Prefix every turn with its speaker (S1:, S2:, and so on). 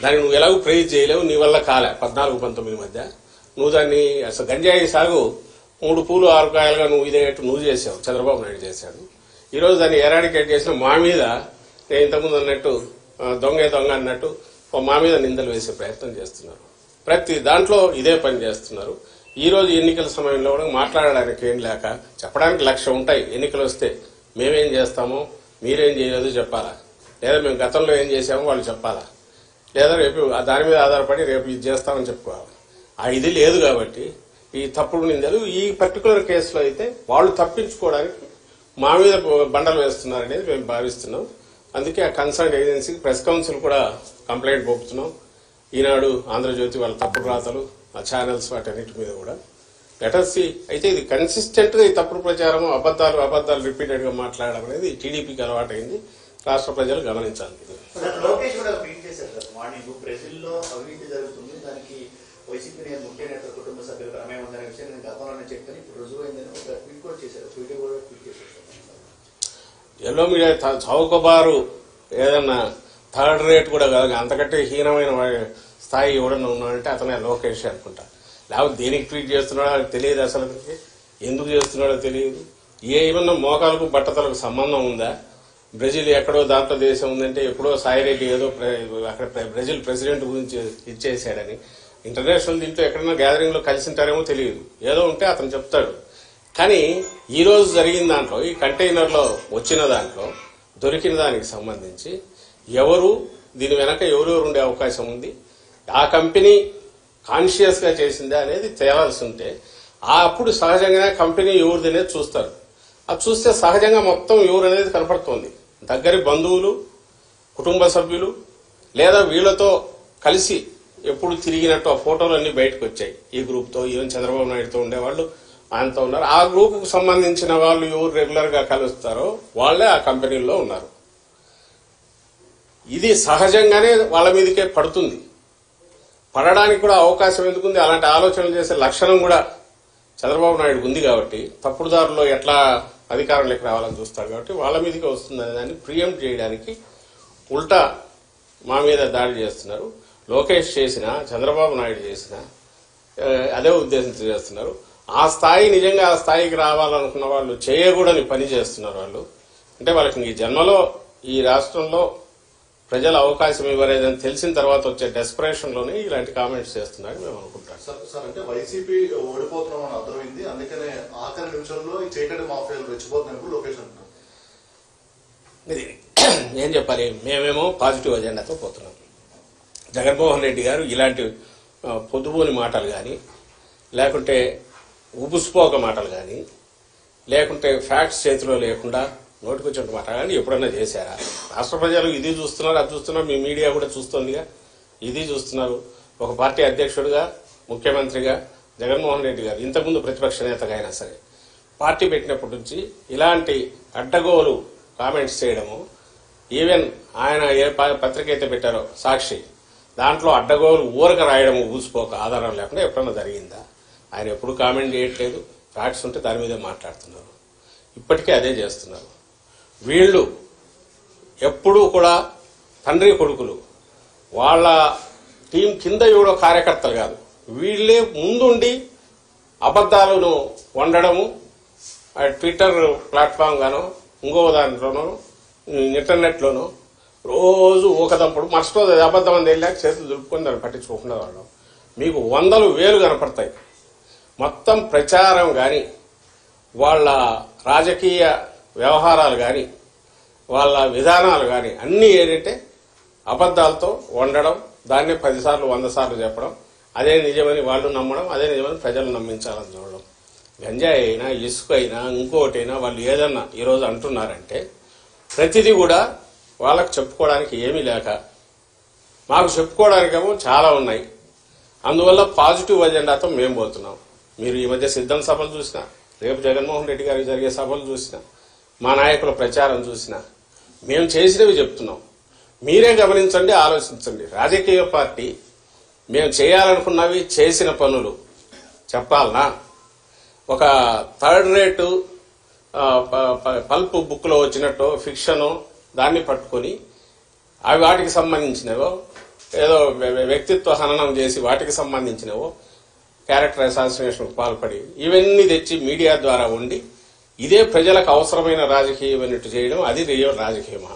S1: దాన్ని నువ్వు ఎలాగో ప్రైజ్ చేయలేవు, నీ వల్ల కాలే 14-19 మధ్య. నువ్వు దాన్ని అసలు గంజాయి సాగు 3 పూలు 6 కాయలుగా నువ్వు ఇదేట్టు నువ్వు చేసావు, చంద్రబాబు నాయుడు చేశాడు. ఈరోజు దాన్ని ఎరాడికేట్ చేసిన మా మీద నేను ఇంతకుముందు అన్నట్టు దొంగ అన్నట్టు మా మీద నిందలు వేసే ప్రయత్నం చేస్తున్నారు. ప్రతి దాంట్లో ఇదే పని చేస్తున్నారు. ఈరోజు ఎన్నికల సమయంలో కూడా మాట్లాడడానికి ఏం లేక చెప్పడానికి 1,00,000 ఉంటాయి. ఎన్నికలు వస్తే మేమేం చేస్తామో మీరేం చేయలేదో చెప్పాలా, లేదా మేము గతంలో ఏం చేసామో వాళ్ళు చెప్పాలా, లేదా రేపు దాని మీద ఆధారపడి రేపు ఇది చేస్తామని చెప్పుకోవాలి. ఇది లేదు కాబట్టి ఈ తప్పుడు నిందలు ఈ పర్టికులర్ కేసులో అయితే వాళ్ళు తప్పించుకోవడానికి మా మీద బండలు వేస్తున్నారనేది మేము భావిస్తున్నాం. అందుకే ఆ కన్సర్న్ ఏజెన్సీకి ప్రెస్ కౌన్సిల్ కూడా కంప్లైంట్ పంపుతున్నాం. ఈనాడు, ఆంధ్రజ్యోతి వాళ్ళ తప్పుడు రాతలు, ఆ ఛానల్స్ వాటన్నిటి మీద కూడా లెటర్సీ అయితే ఇది కన్సిస్టెంట్ గా ఈ తప్పుడు ప్రచారం అబద్దాలు రిపీటెడ్ గా మాట్లాడడం అనేది టీడీపీకి అలవాటైంది. రాష్ట్ర ప్రజలు గమనించాలి. ఎల్లో మీడియా చౌకబారు ఏదన్నా థర్డ్ రేట్ కూడా కాదు, అంతకంటే హీనమైన స్థాయి ఎవడన్నా ఉన్నాడంటే అతనే లోకేష్ అనుకుంటా. లేకపోతే దేనికి ట్వీట్ చేస్తున్నాడో తెలియదు, అసలు ఎందుకు చేస్తున్నాడో తెలియదు. ఏమన్నా మోకాలకు బట్టతలకు సంబంధం ఉందా? బ్రెజిల్ ఎక్కడో దాంట్లో దేశం ఉందంటే ఎప్పుడో సాయిరెడ్డి ఏదో అక్కడ బ్రెజిల్ ప్రెసిడెంట్ గురించి ఇచ్చేసాడని ఇంటర్నేషనల్ దీంట్లో ఎక్కడన్నా గ్యాదరింగ్ లో కలిసి ఉంటారేమో తెలియదు, ఏదో ఉంటే అతను చెప్తాడు. కానీ ఈ రోజు జరిగిన దాంట్లో ఈ కంటైనర్ లో వచ్చిన దాంట్లో దొరికిన దానికి సంబంధించి ఎవరు దీని వెనక ఎవరెవరు ఉండే అవకాశం ఉంది, ఆ కంపెనీ కాన్షియస్ గా చేసిందా అనేది తేవాల్సి ఉంటే అప్పుడు సహజంగానే కంపెనీ ఎవరిది అనేది చూస్తారు. అది చూస్తే సహజంగా మొత్తం ఎవరు అనేది కనపడుతోంది. దగ్గరి బంధువులు, కుటుంబ సభ్యులు, లేదా వీళ్లతో కలిసి ఎప్పుడు తిరిగినట్టు ఆ ఫోటోలు అన్ని బయటకు వచ్చాయి. ఈ గ్రూప్ తో ఈవెన్ చంద్రబాబు నాయుడుతో ఉండేవాళ్ళు ఆయనతో ఉన్నారు. ఆ గ్రూప్ కు సంబంధించిన వాళ్ళు ఎవరు రెగ్యులర్ గా కలుస్తారో వాళ్లే ఆ కంపెనీల్లో ఉన్నారు. ఇది సహజంగానే వాళ్ళ మీదకే పడుతుంది. పడడానికి కూడా అవకాశం ఎందుకుంది? అలాంటి ఆలోచనలు చేసే లక్షణం కూడా చంద్రబాబు నాయుడుకు ఉంది కాబట్టి తప్పుడు దారిలో ఎట్లా అధికారంలోకి రావాలని చూస్తాడు కాబట్టి వాళ్ళ మీదకే వస్తుందనే దాన్ని ప్రియంప్ట్ చేయడానికి ఉల్టా మా మీద దాడి చేస్తున్నారు. లోకేష్ చేసినా చంద్రబాబు నాయుడు చేసినా అదే ఉద్దేశంతో చేస్తున్నారు. ఆ స్థాయి నిజంగా ఆ స్థాయికి రావాలనుకున్న వాళ్ళు చేయకూడని పని చేస్తున్నారు. వాళ్ళు అంటే వాళ్ళకి ఈ జన్మలో ఈ రాష్ట్రంలో ప్రజల అవకాశం ఇవ్వలేదని తెలిసిన తర్వాత వచ్చే డెస్పరేషన్ లోనే ఇలాంటి కామెంట్స్ చేస్తున్నారని మేము అనుకుంటాం.
S2: సార్ అంటే వైసీపీ ఓడిపోతున్నామని అర్థమైంది, అందుకనే ఆఖరి నిమిషంలో ఈ చీకటి మాఫియాలు రెచ్చిపోతున్నప్పుడు లోకేష్ అంటున్నారు.
S1: ఏం చెప్పాలి, మేమేమో పాజిటివ్ అజెండాతో పోతున్నాం. జగన్మోహన్ రెడ్డి గారు ఇలాంటి పొద్దుపోని మాటలు కానీ, లేకుంటే ఉబుసుపోక మాటలు కానీ, లేకుంటే ఫ్యాక్ట్స్ చేతిలో లేకుండా నోటికొచ్చిన మాట కానీ ఎప్పుడన్నా చేశారా? రాష్ట్ర ప్రజలు ఇది చూస్తున్నారు, అది చూస్తున్నారు, మీ మీడియా కూడా చూస్తోందిగా, ఇది చూస్తున్నారు. ఒక పార్టీ అధ్యక్షుడిగా, ముఖ్యమంత్రిగా జగన్మోహన్ రెడ్డి గారు ఇంతకుముందు ప్రతిపక్ష నేతగా అయినా సరే పార్టీ పెట్టినప్పటి నుంచి ఇలాంటి అడ్డగోలు కామెంట్స్ చేయడము, ఈవెన్ ఆయన ఏ పత్రిక అయితే పెట్టారో సాక్షి, దాంట్లో అడ్డగోలు ఊరక రాయడము ఊసిపోక ఆధారం లేకుండా ఎప్పుడన్నా జరిగిందా? ఆయన ఎప్పుడు కామెంట్ చేయట్లేదు. ఫ్యాక్ట్స్ ఉంటే దాని మీదే మాట్లాడుతున్నారు. ఇప్పటికే అదే చేస్తున్నారు. వీళ్ళు ఎప్పుడూ కూడా తండ్రి కొడుకులు, వాళ్ళ టీం కింద ఎవడో కార్యకర్తలు కాదు, వీళ్ళే ముందుండి అబద్దాలను వండడము, ట్విట్టర్ ప్లాట్ఫామ్ గానో ఇంకో దాంట్లోనో ఇంటర్నెట్లోనో రోజు ఊకదంపుడు, మర్చితో అబద్ధం అని వెళ్ళాక చేతులు దులుపుకొని దాన్ని పట్టించుకోకుండా వాళ్ళు మీకు 100,000 కనపడతాయి. మొత్తం ప్రచారం కానీ, వాళ్ళ రాజకీయ వ్యవహారాలు కానీ, వాళ్ళ విధానాలు కానీ అన్నీ ఏంటంటే అబద్దాలతో వండడం, దాన్నే 10 సార్లు 100 సార్లు చెప్పడం, అదే నిజమని వాళ్ళు నమ్మడం, అదే నిజమని ప్రజలు నమ్మించాలని చూడడం. గంజాయి అయినా, ఇసుక అయినా, ఇంకోటైనా వాళ్ళు ఏదన్నా ఈరోజు అంటున్నారంటే ప్రతిదీ కూడా వాళ్ళకు చెప్పుకోవడానికి ఏమీ లేక, మాకు చెప్పుకోవడానికేమో చాలా ఉన్నాయి. అందువల్ల పాజిటివ్ అజెండాతో మేము పోతున్నాం. మీరు ఈ మధ్య సిద్ధం సభలు చూసినా, రేపు జగన్మోహన్ రెడ్డి గారికి జరిగే సభలు చూసినా, మా నాయకుల ప్రచారం చూసినా మేము చేసినవి చెప్తున్నాం. మీరే గమనించండి, ఆలోచించండి. రాజకీయ పార్టీ మేము చేయాలనుకున్నవి, చేసిన పనులు చెప్పాలనా? ఒక థర్డ్ రేటు పల్ప్ బుక్లో వచ్చినట్టు ఫిక్షను దాన్ని పట్టుకొని అవి వాటికి సంబంధించినవో ఏదో వ్యక్తిత్వ హననం చేసి వాటికి సంబంధించినవో క్యారెక్టర్ అసాసినేషన్ పాల్పడి ఇవన్నీ తెచ్చి మీడియా ద్వారా ఉండి ఇదే ప్రజలకు అవసరమైన రాజకీయం అన్నట్టు చేయడం అది రియల్ రాజకీయమా?